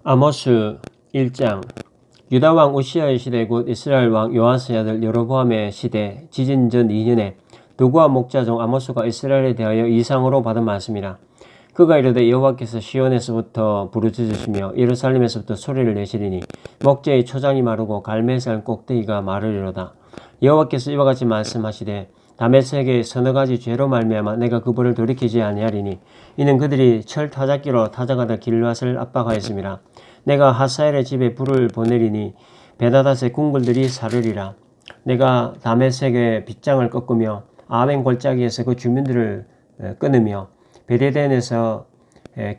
아모스 1장. 유다 왕 우시아의 시대 곧 이스라엘 왕 요아스의 아들 여로보암의 시대 지진 전 2년에 두구와 목자 중 아모스가 이스라엘에 대하여 이상으로 받은 말씀이라. 그가 이르되 여호와께서 시온에서부터 부르짖으시며 예루살렘에서부터 소리를 내시리니 목재의 초장이 마르고 갈멜산 꼭대기가 마르리로다. 여호와께서 이와 같이 말씀하시되 다메섹의 서너 가지 죄로 말미암아 내가 그 벌을 돌이키지 아니하리니 이는 그들이 철 타작기로 타작하다 길앗을 압박하였음이라. 내가 하사엘의 집에 불을 보내리니 베다닷의 궁궐들이 사르리라. 내가 다메섹의 빗장을 꺾으며 아벤 골짜기에서 그 주민들을 끊으며 베데덴에서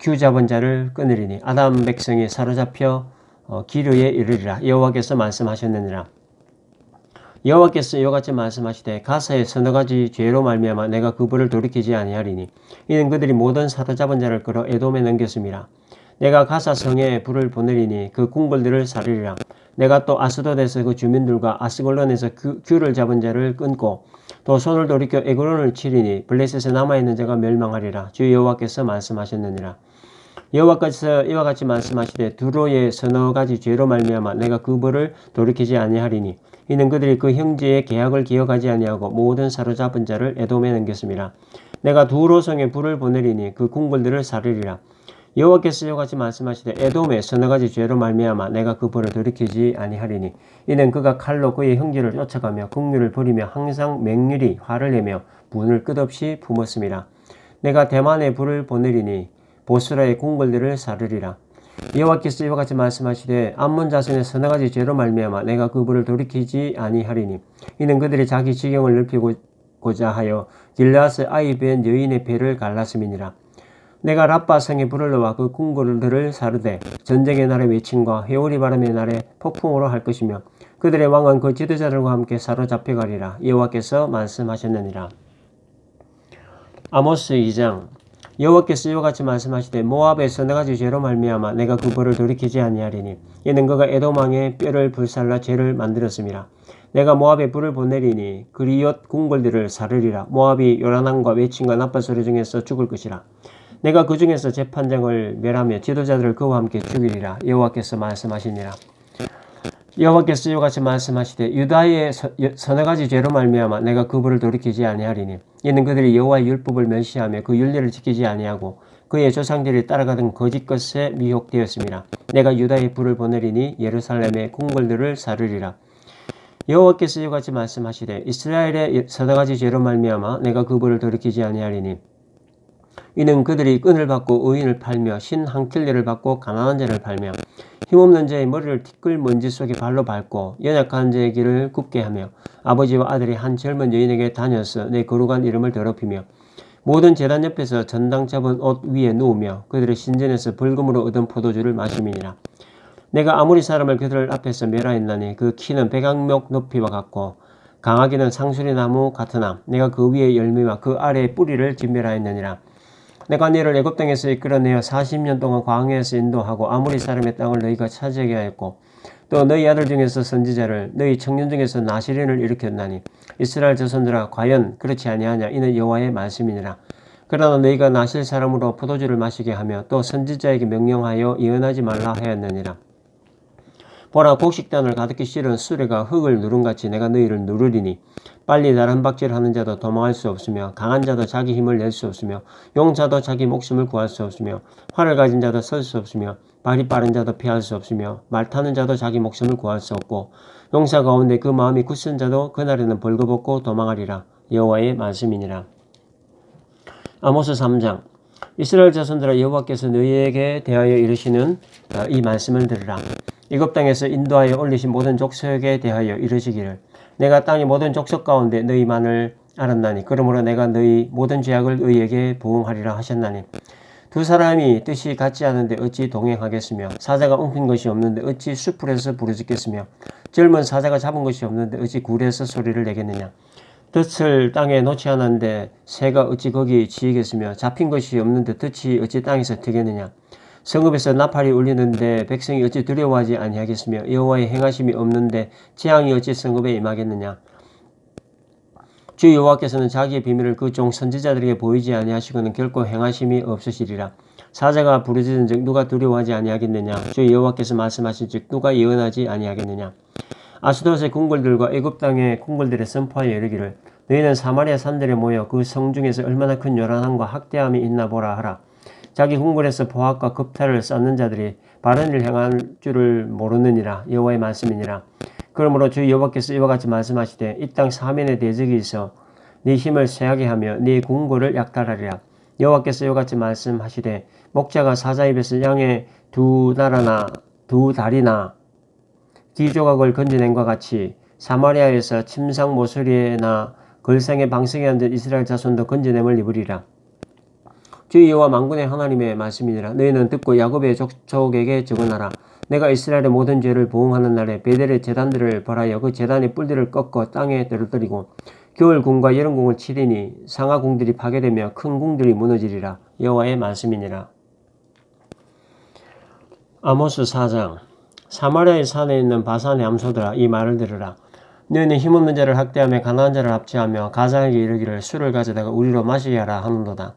규 잡은 자를 끊으리니 아담 백성이 사로잡혀 기르에 이르리라. 여호와께서 말씀하셨느니라. 여호와께서 이와 같이 말씀하시되 가사의 서너 가지 죄로 말미암아 내가 그 벌을 돌이키지 아니하리니 이는 그들이 모든 사로잡은 자를 끌어 에돔에 넘겼음이라. 내가 가사 성에 불을 보내리니 그 궁궐들을 사르리라. 내가 또 아스돗에서 그 주민들과 아스골론에서 규를 잡은 자를 끊고 또 손을 돌이켜 에그론을 치리니 블레셋에 남아있는 자가 멸망하리라. 주 여호와께서 말씀하셨느니라. 여호와께서 이와 같이 말씀하시되 두로의 서너 가지 죄로 말미암아 내가 그 벌을 돌이키지 아니하리니 이는 그들이 그 형제의 계약을 기억하지 아니하고 모든 사로잡은 자를 에돔에 넘겼음이라. 내가 두로성에 불을 보내리니 그 궁궐들을 사르리라. 여호와께서 이와 같이 말씀하시되 에돔의 서너 가지 죄로 말미암아 내가 그 벌을 돌이키지 아니하리니 이는 그가 칼로 그의 형제를 쫓아가며 국류를 버리며 항상 맹렬히 화를 내며 분을 끝없이 품었음이라. 내가 대만에 불을 보내리니 보스라의 궁궐들을 사르리라. 여호와께서 이와 같이 말씀하시되 암몬 자손의 서너 가지 죄로 말미암아 내가 그 불을 돌이키지 아니하리니 이는 그들이 자기 지경을 넓히고자 하여 길르앗의 아이 벤 여인의 배를 갈랐음이니라. 내가 라빠 성에 불을 넣어 그 궁궐들을 사르되 전쟁의 날의 외침과 회오리 바람의 날에 폭풍으로 할 것이며 그들의 왕은 그 지도자들과 함께 사로잡혀가리라. 여호와께서 말씀하셨느니라. 아모스 2장. 여호와께서 이와 같이 말씀하시되 모압의 서너 가지 죄로 말미암아 내가 그 벌을 돌이키지 아니하리니 이는 그가 에돔 왕의 뼈를 불살라 죄를 만들었음이라. 내가 모압에 불을 보내리니 그리엇 궁궐들을 사르리라. 모압이 요란함과 외침과 나쁜 소리 중에서 죽을 것이라. 내가 그 중에서 재판장을 멸하며 지도자들을 그와 함께 죽이리라. 여호와께서 말씀하시니라. 여호와께서 이와 같이 말씀하시되 유다의 서너 가지 죄로 말미암아 내가 그 불을 돌이키지 아니하리니 이는 그들이 여호와의 율법을 멸시하며 그 율례를 지키지 아니하고 그의 조상들이 따라가던 거짓 것에 미혹되었음이라. 내가 유다의 불을 보내리니 예루살렘의 궁궐들을 사르리라. 여호와께서 이와 같이 말씀하시되 이스라엘의 서너 가지 죄로 말미암아 내가 그 불을 돌이키지 아니하리니 이는 그들이 끈을 받고 의인을 팔며 신 한 켤레를 받고 가난한 자를 팔며 힘없는 자의 머리를 티끌 먼지 속에 발로 밟고 연약한 자의 길을 굽게 하며 아버지와 아들이 한 젊은 여인에게 다녀서 내 거룩한 이름을 더럽히며 모든 제단 옆에서 전당 잡은 옷 위에 누우며 그들의 신전에서 벌금으로 얻은 포도주를 마심이니라. 내가 아무리 사람을 그들 앞에서 멸하였나니 그 키는 백악목 높이와 같고 강하기는 상수리 나무 같으나 내가 그 위에 열매와 그 아래의 뿌리를 진멸하였느니라. 내가 너희를 애굽 땅에서 이끌어내어 40년 동안 광야에서 인도하고 아무리 사람의 땅을 너희가 차지하게 하였고 또 너희 아들 중에서 선지자를 너희 청년 중에서 나시린을 일으켰나니 이스라엘 자손들아 과연 그렇지 아니하냐. 이는 여호와의 말씀이니라. 그러나 너희가 나실 사람으로 포도주를 마시게 하며 또 선지자에게 명령하여 예언하지 말라 하였느니라. 보라 곡식단을 가득히 실은 수레가 흙을 누름같이 내가 너희를 누르리니 빨리 나른박질하는 자도 도망할 수 없으며 강한 자도 자기 힘을 낼 수 없으며 용자도 자기 목숨을 구할 수 없으며 활을 가진 자도 설 수 없으며 발이 빠른 자도 피할 수 없으며 말 타는 자도 자기 목숨을 구할 수 없고 용사 가운데 그 마음이 굳은 자도 그날에는 벌거벗고 도망하리라. 여호와의 말씀이니라. 아모스 3장. 이스라엘 자손들아 여호와께서 너희에게 대하여 이르시는 이 말씀을 들으라. 애굽 땅에서 인도하여 올리신 모든 족속에 대하여 이르시기를 내가 땅의 모든 족속 가운데 너희만을 알았나니 그러므로 내가 너희 모든 죄악을 너희에게 부응하리라 하셨나니 두 사람이 뜻이 같지 않은데 어찌 동행하겠으며 사자가 엉킨 것이 없는데 어찌 숲풀에서 부르짖겠으며 젊은 사자가 잡은 것이 없는데 어찌 굴에서 소리를 내겠느냐. 덫을 땅에 놓지 않았는데 새가 어찌 거기 지이겠으며 잡힌 것이 없는데 덫이 어찌 땅에서 트겠느냐. 성읍에서 나팔이 울리는데 백성이 어찌 두려워하지 아니하겠으며 여호와의 행하심이 없는데 재앙이 어찌 성읍에 임하겠느냐. 주 여호와께서는 자기의 비밀을 그 종 선지자들에게 보이지 아니하시고는 결코 행하심이 없으시리라. 사자가 부르짖은즉 누가 두려워하지 아니하겠느냐. 주 여호와께서 말씀하신즉 누가 예언하지 아니하겠느냐. 아스돗의 궁궐들과 애굽 땅의 궁궐들에 선포하여 이르기를 너희는 사마리아 산들에 모여 그 성 중에서 얼마나 큰 요란함과 학대함이 있나 보라 하라. 자기 궁궐에서 보학과 겁탈을 쌓는 자들이 바른 일 행할 줄을 모르느니라. 여호와의 말씀이니라. 그러므로 주 여호와께서 이와 같이 말씀하시되 이 땅 사면에 대적이 있어 네 힘을 쇠하게 하며 네 궁궐을 약탈하리라. 여호와께서 이와 같이 말씀하시되 목자가 사자 입에서 양의 두 다리나 귀조각을 건져낸과 같이 사마리아에서 침상 모서리에나 걸상의 방석에 앉은 이스라엘 자손도 건져냄을 입으리라. 주 여호와 만군의 하나님의 말씀이니라. 너희는 듣고 야곱의 족속에게 증언하라. 내가 이스라엘의 모든 죄를 보응하는 날에 베델의 제단들을 벌하여 그 제단의 뿔들을 꺾어 땅에 떨어뜨리고 겨울궁과 여름궁을 치리니 상하궁들이 파괴되며 큰 궁들이 무너지리라. 여호와의 말씀이니라. 아모스 4장. 사마리아의 산에 있는 바산의 암소들아 이 말을 들으라. 너희는 힘없는 자를 학대하며 가난한 자를 압제하며 가장에게 이르기를 술을 가져다가 우리로 마시게 하라 하는도다.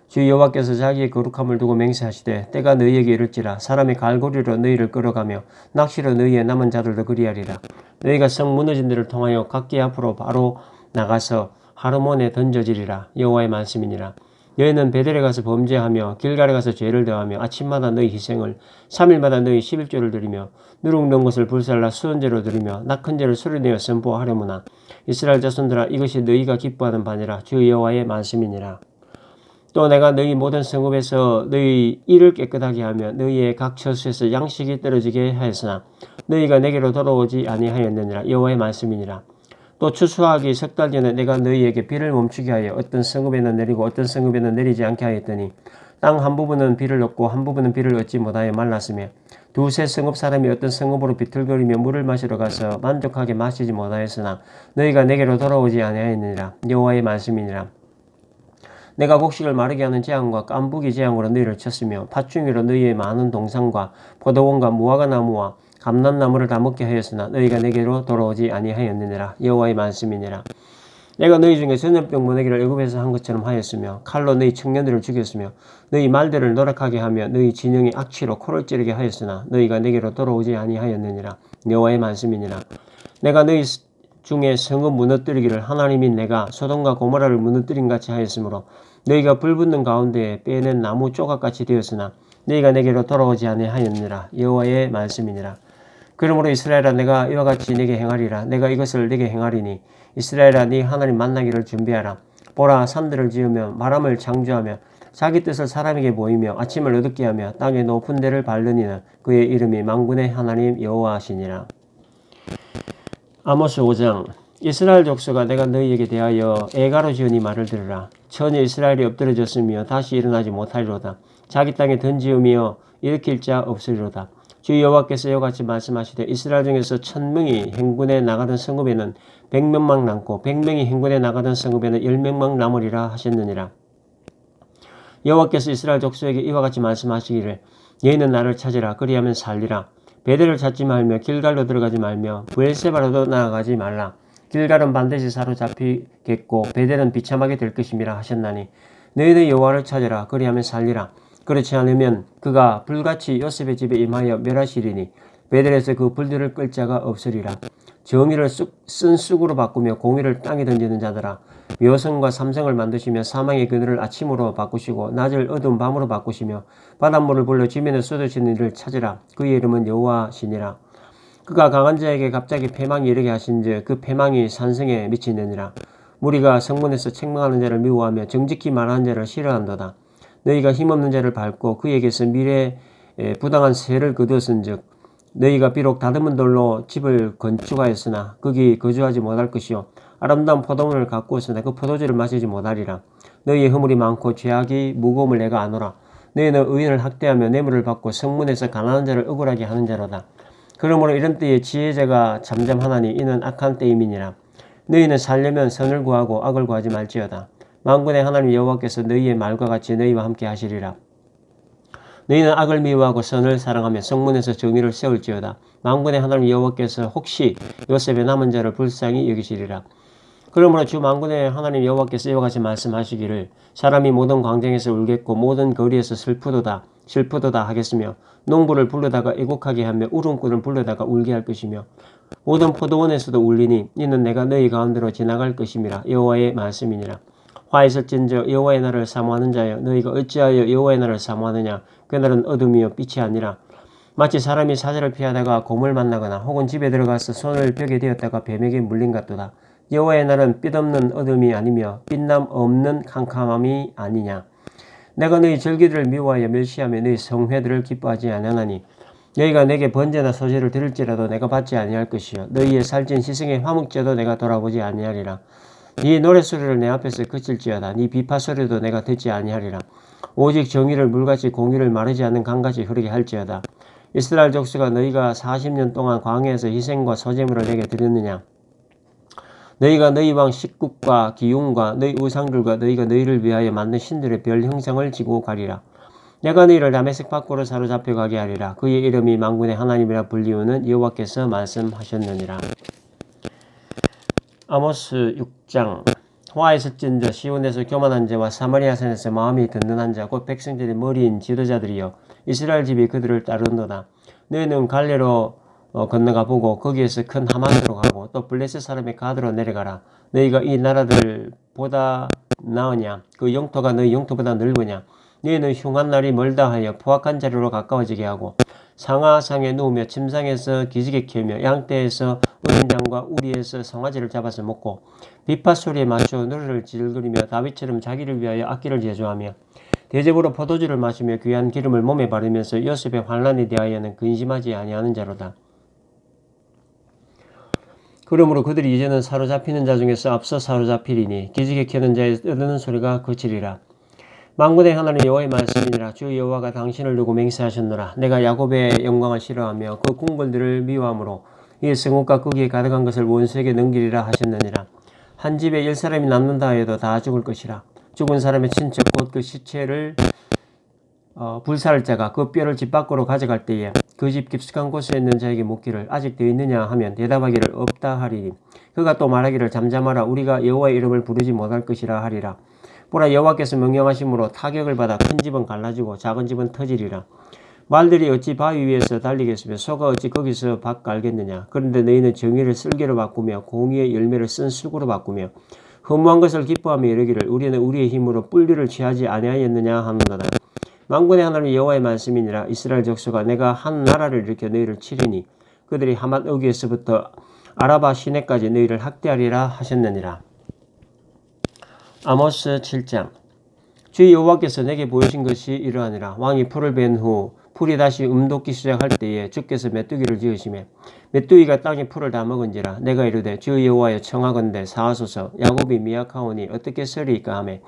주 여호와께서 자기의 거룩함을 두고 맹세하시되 때가 너희에게 이를지라. 사람이 갈고리로 너희를 끌어가며 낚시로 너희의 남은 자들도 그리하리라. 너희가 성 무너진 데를 통하여 각기 앞으로 바로 나가서 하르몬에 던져지리라. 여호와의 말씀이니라. 너희는 베델에 가서 범죄하며 길갈에 가서 죄를 더하며 아침마다 너희 희생을 3일마다 너희 11조를 드리며 누룩 넣은 것을 불살라 수은제로 드리며 낙헌제를 소리내어 선포하려무나. 이스라엘 자손들아 이것이 너희가 기뻐하는 바니라. 주 여호와의 말씀이니라. 또 내가 너희 모든 성읍에서 너희 이를 깨끗하게 하며 너희의 각 처수에서 양식이 떨어지게 하였으나 너희가 내게로 돌아오지 아니하였느니라. 여호와의 말씀이니라. 또 추수하기 석 달 전에 내가 너희에게 비를 멈추게 하여 어떤 성읍에는 내리고 어떤 성읍에는 내리지 않게 하였더니 땅 한 부분은 비를 얻고 한 부분은 비를 얻지 못하여 말랐으며 두세 성읍 사람이 어떤 성읍으로 비틀거리며 물을 마시러 가서 만족하게 마시지 못하였으나 너희가 내게로 돌아오지 아니하였느니라. 여호와의 말씀이니라. 내가 곡식을 마르게 하는 재앙과 깐부기 재앙으로 너희를 쳤으며 팥중이로 너희의 많은 동산과 포도원과 무화과 나무와 감람나무를 다 먹게 하였으나 너희가 내게로 돌아오지 아니하였느니라. 여호와의 말씀이니라. 내가 너희 중에 전염병 보내기를 애굽에서 한 것처럼 하였으며 칼로 너희 청년들을 죽였으며 너희 말들을 노력하게 하며 너희 진영의 악취로 코를 찌르게 하였으나 너희가 내게로 돌아오지 아니하였느니라. 여호와의 말씀이니라. 내가 너희 중에 성읍 무너뜨리기를 하나님인 내가 소돔과 고모라를 무너뜨린 같이 하였으므로 너희가 불붙는 가운데에 빼낸 나무 조각같이 되었으나 너희가 내게로 돌아오지 아니하였느니라. 여호와의 말씀이니라. 그러므로 이스라엘아 내가 이와 같이 네게 행하리라. 내가 이것을 네게 행하리니 이스라엘아 네 하나님 만나기를 준비하라. 보라 산들을 지으며 바람을 창조하며 자기 뜻을 사람에게 보이며 아침을 어둡게 하며 땅의 높은 데를 밟는 이는 그의 이름이 만군의 하나님 여호와시니라. 아모스 5장. 이스라엘 족속아 내가 너희에게 대하여 애가로 지은 이 말을 들으라. 전에 이스라엘이 엎드러졌으며 다시 일어나지 못하리로다. 자기 땅에 던지으며 일으킬 자 없으리로다. 주 여호와께서 이와 같이 말씀하시되 이스라엘 중에서 1000명이 행군에 나가던 성읍에는 100명만 남고 100명이 행군에 나가던 성읍에는 10명만 남으리라 하셨느니라. 여호와께서 이스라엘 족속에게 이와 같이 말씀하시기를 너희는 나를 찾으라. 그리하면 살리라. 베델을 찾지 말며 길갈로 들어가지 말며 브엘세바로도 나아가지 말라. 길갈은 반드시 사로잡히겠고 베델은 비참하게 될 것임이라 하셨나니 너희는 여호와를 찾으라. 그리하면 살리라. 그렇지 않으면 그가 불같이 요셉의 집에 임하여 멸하시리니 베델에서 그 불들을 끌 자가 없으리라. 정의를 쓴 쑥으로 바꾸며 공의를 땅에 던지는 자들아 묘성과 삼성을 만드시며 사망의 그늘을 아침으로 바꾸시고 낮을 어두운 밤으로 바꾸시며 바닷물을 불러 지면에 쏟으시는 이를 찾으라. 그의 이름은 여호와시니라. 그가 강한 자에게 갑자기 패망이 이르게 하신즉 그 패망이 산성에 미치느니라. 무리가 성문에서 책망하는 자를 미워하며 정직히 말하는 자를 싫어한도다. 너희가 힘없는 자를 밟고 그에게서 미래에 부당한 세를 거두었은즉 너희가 비록 다듬은 돌로 집을 건축하였으나 거기 거주하지 못할 것이요 아름다운 포도원을 가꾸었으나 그 포도주를 마시지 못하리라. 너희의 허물이 많고 죄악이 무거움을 내가 아노라. 너희는 의인을 학대하며 뇌물을 받고 성문에서 가난한 자를 억울하게 하는 자로다. 그러므로 이런 때에 지혜자가 잠잠하나니 이는 악한 때임이니라. 너희는 살려면 선을 구하고 악을 구하지 말지어다. 만군의 하나님 여호와께서 너희의 말과 같이 너희와 함께 하시리라. 너희는 악을 미워하고 선을 사랑하며 성문에서 정의를 세울지어다. 만군의 하나님 여호와께서 혹시 요셉의 남은 자를 불쌍히 여기시리라. 그러므로 주 만군의 하나님 여호와께서 이와 같이 말씀하시기를 사람이 모든 광장에서 울겠고 모든 거리에서 슬프도다 하겠으며 농부를 불러다가 애곡하게 하며 울음꾼을 불러다가 울게 할 것이며 모든 포도원에서도 울리니 이는 내가 너희 가운데로 지나갈 것임이라. 여호와의 말씀이니라. 화 있을진저 여호와의 날을 사모하는 자여 너희가 어찌하여 여호와의 날을 사모하느냐. 그 날은 어둠이요 빛이 아니라 마치 사람이 사자를 피하다가 곰을 만나거나 혹은 집에 들어가서 손을 벽에 대었다가 뱀에게 물린 같도다. 여호와의 날은 빛없는 어둠이 아니며 빛남 없는 캄캄함이 아니냐. 내가 너희 절기들을 미워하여 멸시하며 너희 성회들을 기뻐하지 아니하나니 너희가 내게 번제나 소제를 드릴지라도 내가 받지 아니할 것이요 너희의 살찐 시승의 화목제도 내가 돌아보지 아니하리라. 네 노랫소리를 내 앞에서 그칠지어다. 네 비파소리도 내가 듣지 아니하리라. 오직 정의를 물같이 공의를 마르지 않는 강같이 흐르게 할지어다. 이스라엘 족속아 너희가 40년 동안 광야에서 희생과 소제물을 내게 드렸느냐. 너희가 너희 왕 식국과 기웅과 너희 우상들과 너희가 너희를 위하여 만든 신들의 별 형상을 지고 가리라. 내가 너희를 다메섹 밖으로 사로잡혀 가게 하리라. 그의 이름이 만군의 하나님이라 불리우는 여호와께서 말씀하셨느니라. 아모스 6장. 화에서찐저 시온에서 교만한 자와 사마리아산에서 마음이 든든한 자 곧 백성들의 머리인 지도자들이여 이스라엘 집이 그들을 따르노다. 너희는 갈레로 건너가 보고 거기에서 큰 하만으로 가고 또 블레셋 사람의 가드로 내려가라. 너희가 이 나라들보다 나으냐? 그 영토가 너희 영토보다 넓으냐? 너희는 흉한 날이 멀다 하여 포악한 자리로 가까워지게 하고 상하상에 누우며 침상에서 기지개 켜며 양떼에서 은장과 우리에서 송아지를 잡아서 먹고 비파 소리에 맞춰 노래를 질그리며 다윗처럼 자기를 위하여 악기를 제조하며 대접으로 포도주를 마시며 귀한 기름을 몸에 바르면서 요셉의 환난에 대하여는 근심하지 아니하는 자로다. 그러므로 그들이 이제는 사로잡히는 자 중에서 앞서 사로잡히리니 기지개 켜는 자의 떠드는 소리가 그치리라. 만군의 하나님 여호와의 말씀이니라. 주 여호와가 당신을 두고 맹세하셨노라. 내가 야곱의 영광을 싫어하며 그 궁궐들을 미워함으로 이 성읍과 거기에 가득한 것을 원수에게 넘기리라 하셨느니라. 한 집에 10사람이 남는다 해도 다 죽을 것이라. 죽은 사람의 친척 곧 그 시체를 불사를 자가 그 뼈를 집 밖으로 가져갈 때에 그 집 깊숙한 곳에 있는 자에게 묻기를 아직 되어 있느냐 하면 대답하기를 없다 하리니 그가 또 말하기를 잠잠하라. 우리가 여호와의 이름을 부르지 못할 것이라 하리라. 보라 여호와께서 명령하심으로 타격을 받아 큰 집은 갈라지고 작은 집은 터지리라. 말들이 어찌 바위 위에서 달리겠으며 소가 어찌 거기서 밭 갈겠느냐. 그런데 너희는 정의를 쓸개로 바꾸며 공의의 열매를 쓴 수구로 바꾸며 허무한 것을 기뻐하며 이르기를 우리는 우리의 힘으로 뿔리를 취하지 아니하였느냐 하는도다. 만군의 하나님 여호와의 말씀이니라. 이스라엘 족속아 내가 한 나라를 일으켜 너희를 치리니 그들이 하맛 어귀에서부터 아라바 시내까지 너희를 학대하리라 하셨느니라. 아모스 7장. 주 여호와께서 내게 보이신 것이 이러하니라. 왕이 풀을 벤 후 풀이 다시 음돋기 시작할 때에 주께서 메뚜기를 지으시매 메뚜기가 땅에 풀을 다 먹은지라. 내가 이르되 주 여호와여 청하건대 사하소서. 야곱이 미약하오니 어떻게 서리이까 하매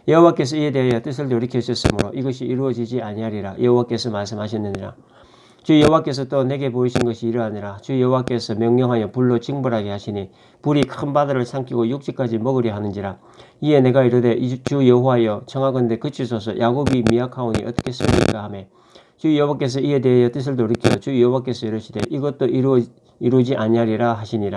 여호와께서 이에 대하여 뜻을 돌이키셨으므로 이것이 이루어지지 아니하리라. 여호와께서 말씀하셨느니라. 주 여호와께서 또 내게 보이신 것이 이러하니라. 주 여호와께서 명령하여 불로 징벌하게 하시니 불이 큰 바다를 삼키고 육지까지 먹으려 하는지라. 이에 내가 이르되 주 여호와여 청하건대 그치소서. 야곱이 미약하오니 어떻게 쓰리까 하매 주 여호와께서 이에 대하여 뜻을 돌이켜 주 여호와께서 이르시되 이것도 이루지 아니하리라 하시니라.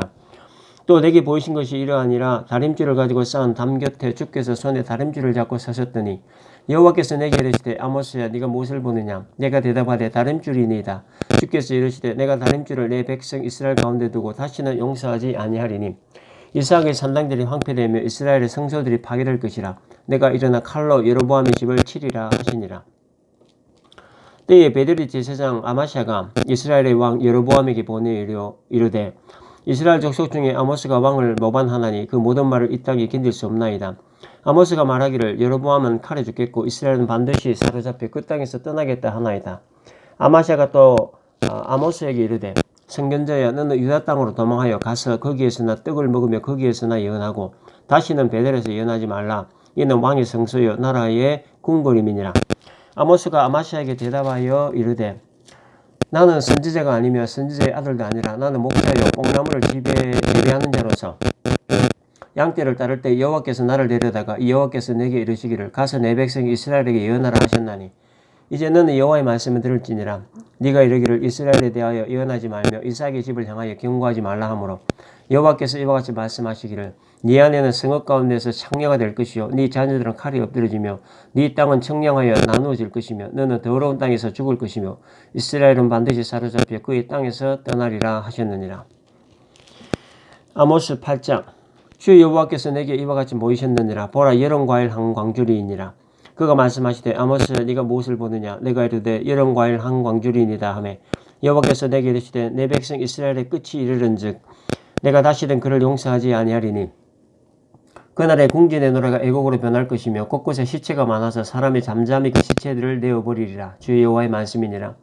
또 내게 보이신 것이 이러하니라. 다림줄을 가지고 쌓은 담 곁에 주께서 손에 다림줄을 잡고 서셨더니 여호와께서 내게 이르시되 아모스야 네가 무엇을 보느냐. 내가 대답하되 다림줄이니이다. 주께서 이르시되 내가 다림줄을 내 백성 이스라엘 가운데 두고 다시는 용서하지 아니하리니 이스라엘의 산당들이 황폐되며 이스라엘의 성소들이 파괴될 것이라. 내가 일어나 칼로 여로보암의 집을 치리라 하시니라. 때에 베델리 제사장 아마샤가 이스라엘의 왕 여로보암에게 보내어 이르되 이스라엘 족속 중에 아모스가 왕을 모반하나니 그 모든 말을 이 땅에 견딜 수 없나이다. 아모스가 말하기를 여로보암은 칼에 죽겠고 이스라엘은 반드시 사로잡혀 그 땅에서 떠나겠다 하나이다. 아마샤가 또 아모스에게 이르되 선견자야 너는 유다 땅으로 도망하여 가서 거기에서나 떡을 먹으며 거기에서나 예언하고 다시는 베델에서 예언하지 말라. 이는 왕의 성소요 나라의 궁궐임이니라. 아모스가 아마샤에게 대답하여 이르되 나는 선지자가 아니며 선지자의 아들도 아니라 나는 목자요 뽕나무를 재배하는 자로서 양떼를 따를 때 여호와께서 나를 데려다가 여호와께서 내게 이르시기를 가서 내 백성 이스라엘에게 예언하라 하셨나니 이제 너는 여호와의 말씀을 들을지니라. 네가 이르기를 이스라엘에 대하여 예언하지 말며 이삭의 집을 향하여 경고하지 말라 하므로 여호와께서 이와 같이 말씀하시기를 네 안에는 성읍 가운데서 창녀가 될 것이요 네 자녀들은 칼이 엎드러지며 네 땅은 청량하여 나누어질 것이며 너는 더러운 땅에서 죽을 것이며 이스라엘은 반드시 사로잡혀 그의 땅에서 떠나리라 하셨느니라. 아모스 8장. 주 여호와께서 내게 이와 같이 보이셨느니라. 보라, 여름과일 한 광주리이니라. 그가 말씀하시되 아모스 네가 무엇을 보느냐. 내가 이르되 여름과일 한 광주리이니다 하매 여호와께서 내게 이르시되 내 백성 이스라엘의 끝이 이르른즉 내가 다시는 그를 용서하지 아니하리니 그날에 궁전의 노래가 애곡으로 변할 것이며 곳곳에 시체가 많아서 사람이 잠잠히 그 시체들을 내어버리리라. 주 여호와의 말씀이니라.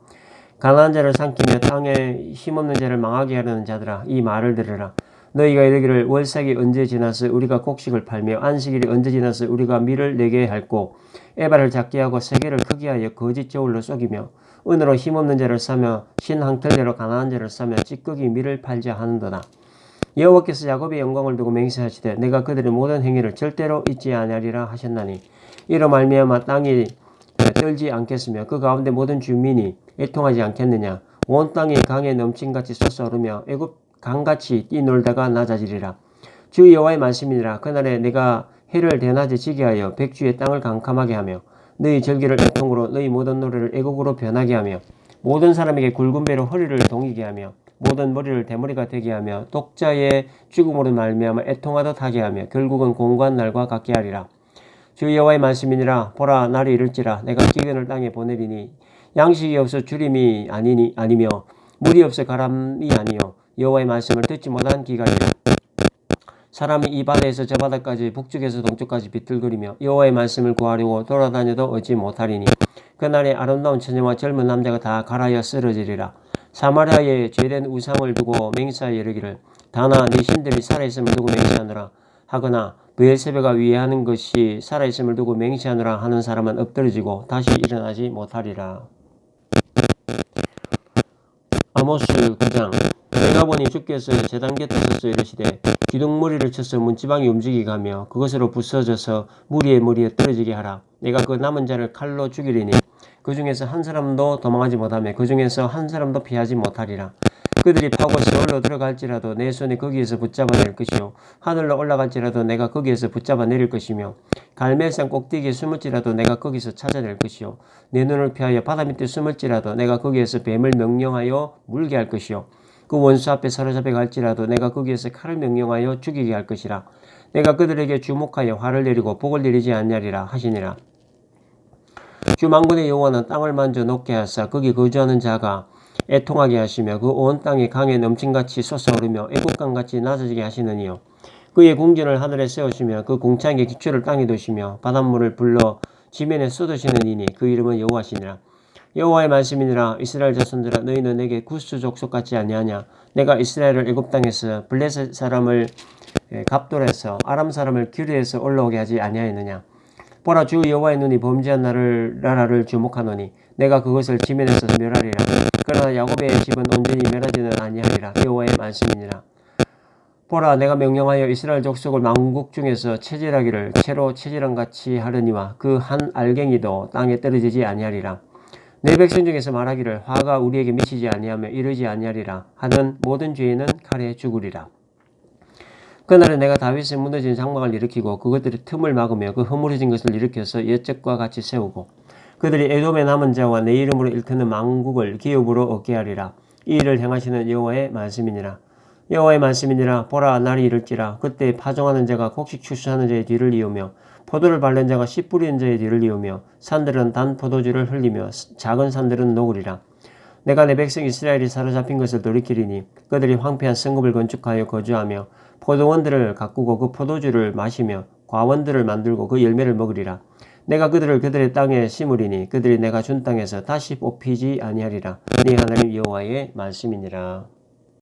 가난한 자를 삼키며 땅에 힘없는 자를 망하게 하려는 자들아, 이 말을 들으라. 너희가 이르기를 월삭이 언제 지나서 우리가 곡식을 팔며 안식일이 언제 지나서 우리가 밀을 내게 할꼬 에바를 작게 하고 세계를 크게 하여 거짓 저울로 속이며 은으로 힘없는 자를 사며 신항틀대로 가난한 자를 사며 찌꺼기 밀을 팔자 하는도다. 여호와께서 야곱의 영광을 두고 맹세하시되 내가 그들의 모든 행위를 절대로 잊지 아니하리라 하셨나니 이로 말미암아 땅이 떨지 않겠으며 그 가운데 모든 주민이 애통하지 않겠느냐. 온 땅이 강에 넘친같이 솟아오르며 애굽 강같이 뛰놀다가 낮아지리라. 주 여호와의 말씀이니라. 그날에 내가 해를 대낮에 지게 하여 백주의 땅을 캄캄하게 하며 너희 절기를 애통으로 너희 모든 노래를 애곡으로 변하게 하며 모든 사람에게 굵은 배로 허리를 동이게 하며 모든 머리를 대머리가 되게 하며 독자의 죽음으로 말미암아 애통하듯 하게 하며 결국은 공고한 날과 같게 하리라. 주 여호와의 말씀이니라. 보라, 날이 이를지라. 내가 기근을 땅에 보내리니 양식이 없어 주림이 아니며 물이 없어 가람이 아니요 여호와의 말씀을 듣지 못한 기갈이라. 사람이 이 바다에서 저 바다까지 북쪽에서 동쪽까지 비틀거리며 여호와의 말씀을 구하려고 돌아다녀도 얻지 못하리니 그날에 아름다운 처녀와 젊은 남자가 다 갈아여 쓰러지리라. 사마리아에 죄된 우상을 두고 맹세하여 이르기를 다나 네 신들이 살아있음을 두고 맹세하노라 하거나 브엘세바가 위하는 것이 살아있음을 두고 맹세하노라 하는 사람은 엎드러지고 다시 일어나지 못하리라. 아모스 9장. 내가 보니 주께서 제단 곁에 서서 이르시되 기둥머리를 쳐서 문지방이 움직이게 하며 그것으로 부서져서 무리에 떨어지게 하라. 내가 그 남은 자를 칼로 죽이리니 그 중에서 한 사람도 도망하지 못하며 그 중에서 한 사람도 피하지 못하리라. 그들이 파고 세월로 들어갈지라도 내 손이 거기에서 붙잡아낼 것이요 하늘로 올라갈지라도 내가 거기에서 붙잡아내릴 것이며 갈멜산 꼭대기에 숨을지라도 내가 거기서 찾아낼 것이요 내 눈을 피하여 바다 밑에 숨을지라도 내가 거기에서 뱀을 명령하여 물게 할 것이요 그 원수 앞에 사로잡혀 갈지라도 내가 거기에서 칼을 명령하여 죽이게 할 것이라. 내가 그들에게 주목하여 화를 내리고 복을 내리지 아니하리라 하시니라. 주 만군의 여호와는 땅을 만져 녹게 하사 거기 거주하는 자가 애통하게 하시며 그 온 땅이 강에 넘친같이 솟아오르며 애국강같이 낮아지게 하시느니요 그의 궁전을 하늘에 세우시며 그 궁창의 기초를 땅에 두시며 바닷물을 불러 지면에 쏟으시는 이니 그 이름은 여호와시니라. 여호와의 말씀이니라. 이스라엘 자손들아, 너희는 내게 구스 족속 같지 아니하냐. 내가 이스라엘을 애굽 땅에서 블레셋 사람을 갑돌에서 아람 사람을 기르에서 올라오게 하지 아니하였느냐. 보라, 주 여호와의 눈이 범죄한 나라를 주목하노니 내가 그것을 지면에서 멸하리라. 그러나 야곱의 집은 온전히 멸하지는 아니하리라. 여호와의 말씀이니라. 보라, 내가 명령하여 이스라엘 족속을 만국 중에서 체질하기를 채로 체질함같이 하려니와 그 한 알갱이도 땅에 떨어지지 아니하리라. 내 백성 중에서 말하기를 화가 우리에게 미치지 아니하며 이르지 아니하리라 하는 모든 죄인은 칼에 죽으리라. 그날에 내가 다윗의 무너진 장막을 일으키고 그것들이 틈을 막으며 그 허물어진 것을 일으켜서 옛적과 같이 세우고 그들이 에돔의 남은 자와 내 이름으로 일컫는 만국을 기업으로 얻게 하리라. 이 일을 행하시는 여호와의 말씀이니라. 여호와의 말씀이니라. 보라, 날이 이를지라. 그때 파종하는 자가 곡식 추수하는 자의 뒤를 이으며 포도를 밟는 자가 씨 뿌리는 자의 뒤를 이으며 산들은 단 포도주를 흘리며 작은 산들은 녹으리라. 내가 내 백성 이스라엘이 사로잡힌 것을 돌이키리니 그들이 황폐한 성읍을 건축하여 거주하며 포도원들을 가꾸고 그 포도주를 마시며 과원들을 만들고 그 열매를 먹으리라. 내가 그들을 그들의 땅에 심으리니 그들이 내가 준 땅에서 다시 뽑히지 아니하리라. 네 하나님 여호와의 말씀이니라.